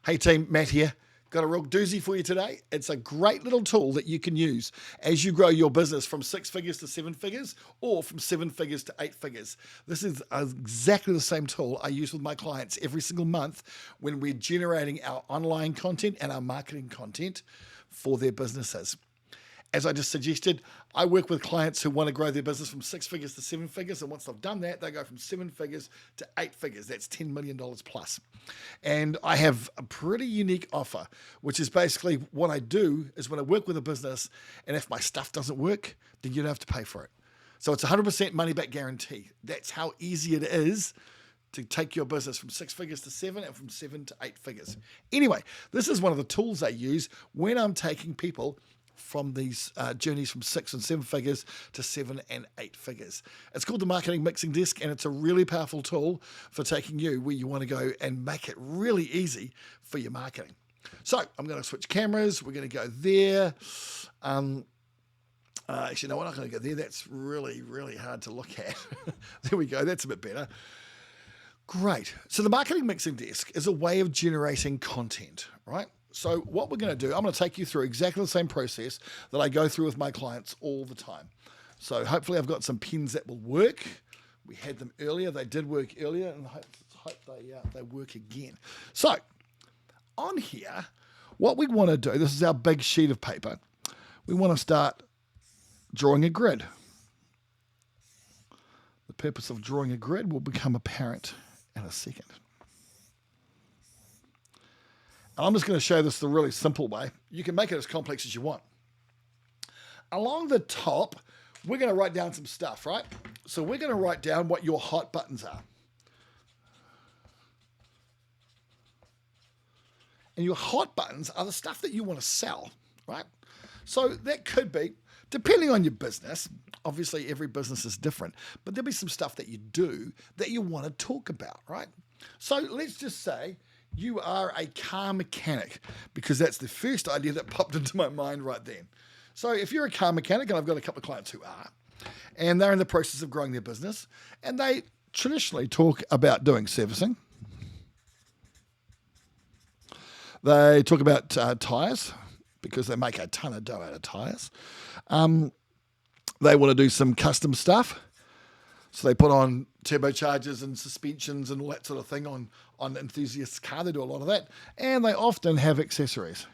Hey team, Matt here. Got a real doozy for you today. It's a great little tool that you can use as you grow your business from 6 figures to 7 figures or from 7 figures to 8 figures. This is exactly the same tool I use with my clients every single month when we're generating our online content and our marketing content for their businesses. As I just suggested, I work with clients who want to grow their business from 6 figures to 7 figures. And once they've done that, they go from 7 figures to 8 figures. That's $10 million plus. And I have a pretty unique offer, which is basically what I do is when I work with a business, and if my stuff doesn't work, then you don't have to pay for it. So it's 100% money back guarantee. That's how easy it is to take your business from 6 figures to 7 and from 7 to 8 figures. Anyway, this is one of the tools I use when I'm taking people from these journeys from 6 and 7 figures to 7 and 8 figures. It's called the Marketing Mixing Desk, and it's a really powerful tool for taking you where you want to go and make it really easy for your marketing. So I'm going to switch cameras. We're going to go there. Actually, no, we're not going to go there. That's really, really hard to look at. There we go. That's a bit better. Great. So the Marketing Mixing Desk is a way of generating content, right? So what we're going to do, I'm going to take you through exactly the same process that I go through with my clients all the time. So hopefully I've got some pins that will work. We had them earlier. They did work earlier, and I hope they work again. So on here, what we want to do, this is our big sheet of paper. We want to start drawing a grid. The purpose of drawing a grid will become apparent in a second. I'm just going to show this the really simple way. You can make it as complex as you want. Along the top, we're going to write down some stuff, right? So we're going to write down what your hot buttons are. And your hot buttons are the stuff that you want to sell, right? So that could be, depending on your business, obviously every business is different, but there'll be some stuff that you do that you want to talk about, right? So let's just say you are a car mechanic, because that's the first idea that popped into my mind right then. So if you're a car mechanic, and I've got a couple of clients who are, and they're in the process of growing their business, and they traditionally talk about doing servicing. They talk about tyres, because they make a ton of dough out of tyres. They want to do some custom stuff. So they put on turbochargers and suspensions and all that sort of thing on enthusiast car. They do a lot of that. And they often have accessories.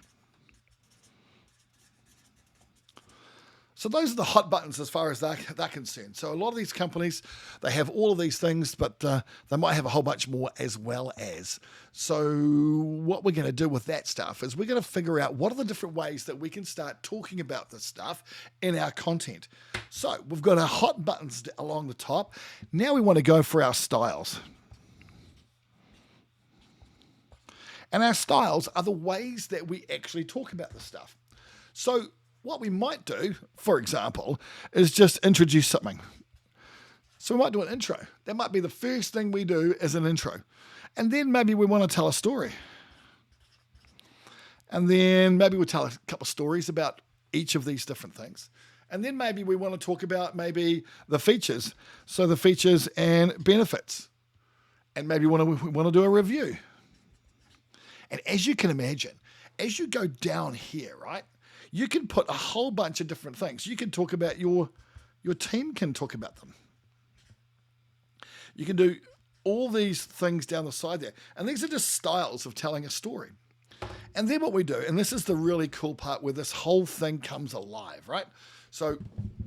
So those are the hot buttons as far as they're concerned. So a lot of these companies, they have all of these things, but they might have a whole bunch more as well as. So what we're going to do with that stuff is we're going to figure out what are the different ways that we can start talking about this stuff in our content. So we've got our hot buttons along the top. Now we want to go for our styles. And our styles are the ways that we actually talk about the stuff. So what we might do, for example, is just introduce something. So we might do an intro. That might be the first thing we do as an intro. And then maybe we want to tell a story. And then maybe we'll tell a couple of stories about each of these different things. And then maybe we want to talk about maybe the features. So the features and benefits. And maybe we want to do a review. And as you can imagine, as you go down here, right, you can put a whole bunch of different things. You can talk about your team can talk about them. You can do all these things down the side there. And these are just styles of telling a story. And then what we do, and this is the really cool part where this whole thing comes alive, right? So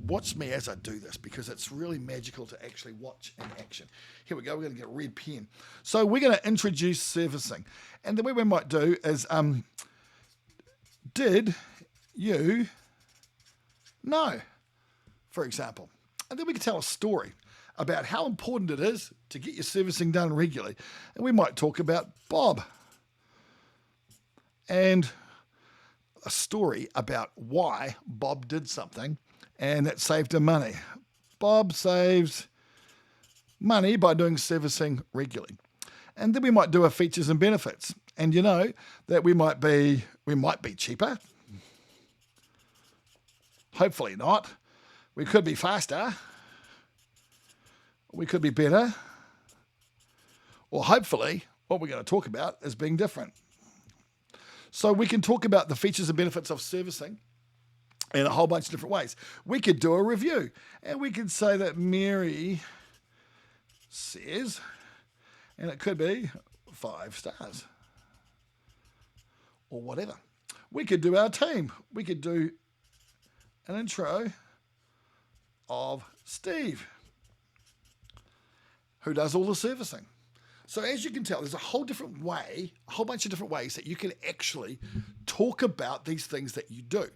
watch me as I do this, because it's really magical to actually watch in action. Here we go. We're going to get a red pen. So we're going to introduce servicing. And the way we might do is, did you know, for example. And then we can tell a story about how important it is to get your servicing done regularly. And we might talk about Bob and a story about why Bob did something and that saved him money. Bob saves money by doing servicing regularly. And then we might do our features and benefits. And you know that we might be cheaper. Hopefully not. We could be faster. We could be better. Or hopefully what we're going to talk about is being different. So we can talk about the features and benefits of servicing in a whole bunch of different ways. We could do a review, and we could say that Mary says, and it could be 5 stars or whatever. We could do our team. We could do an intro of Steve, who does all the servicing. So as you can tell, there's a whole bunch of different ways that you can actually talk about these things that you do.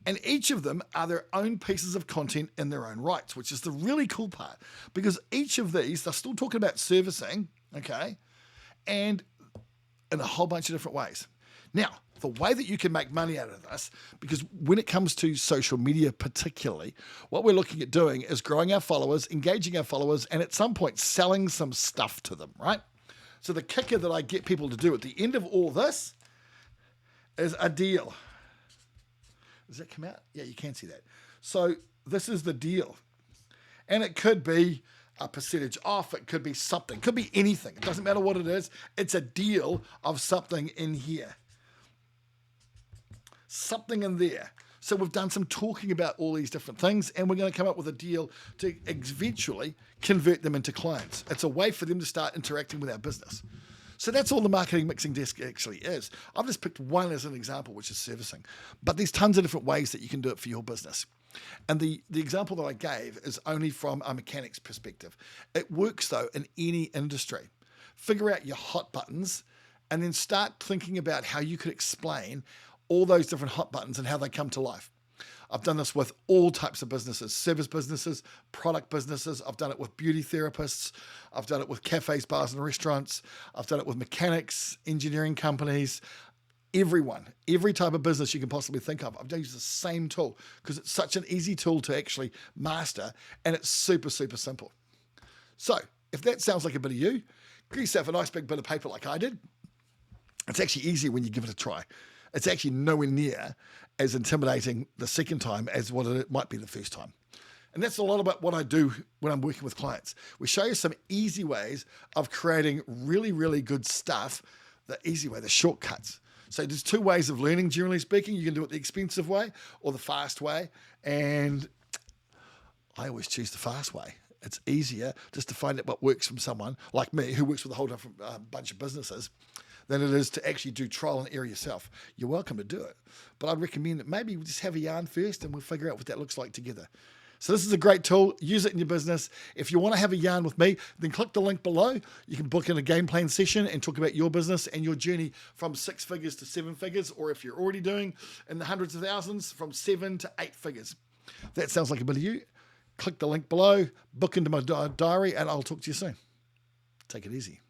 And each of them are their own pieces of content in their own rights, which is the really cool part. Because each of these, they're still talking about servicing, okay, and in a whole bunch of different ways. Now, the way that you can make money out of this, because when it comes to social media particularly, what we're looking at doing is growing our followers, engaging our followers, and at some point selling some stuff to them, right? So the kicker that I get people to do at the end of all this is a deal. Does that come out? Yeah, you can see that. So this is the deal. And it could be a percentage off. It could be something. It could be anything. It doesn't matter what it is. It's a deal of something in here. Something in there. So we've done some talking about all these different things, and we're going to come up with a deal to eventually convert them into clients. It's a way for them to start interacting with our business. So that's all the marketing mixing desk actually is. I've just picked one as an example, which is servicing. But there's tons of different ways that you can do it for your business. And the example that I gave is only from a mechanic's perspective. It works, though, in any industry. Figure out your hot buttons and then start thinking about how you could explain all those different hot buttons and how they come to life. I've done this with all types of businesses, service businesses, product businesses. I've done it with beauty therapists. I've done it with cafes, bars, and restaurants. I've done it with mechanics, engineering companies, everyone, every type of business you can possibly think of. I've used the same tool because it's such an easy tool to actually master, and it's super, super simple. So if that sounds like a bit of you, get yourself a nice big bit of paper like I did. It's actually easier when you give it a try. It's actually nowhere near as intimidating the second time as what it might be the first time. And that's a lot about what I do when I'm working with clients. We show you some easy ways of creating really, really good stuff, the easy way, the shortcuts. So there's 2 ways of learning, generally speaking. You can do it the expensive way or the fast way. And I always choose the fast way. It's easier just to find out what works from someone like me who works with a whole different bunch of businesses than it is to actually do trial and error yourself. You're welcome to do it. But I'd recommend that maybe we just have a yarn first and we'll figure out what that looks like together. So this is a great tool. Use it in your business. If you want to have a yarn with me, then click the link below. You can book in a game plan session and talk about your business and your journey from 6 figures to 7 figures, or if you're already doing in the hundreds of thousands, from 7 to 8 figures. That sounds like a bit of you. Click the link below, book into my diary, and I'll talk to you soon. Take it easy.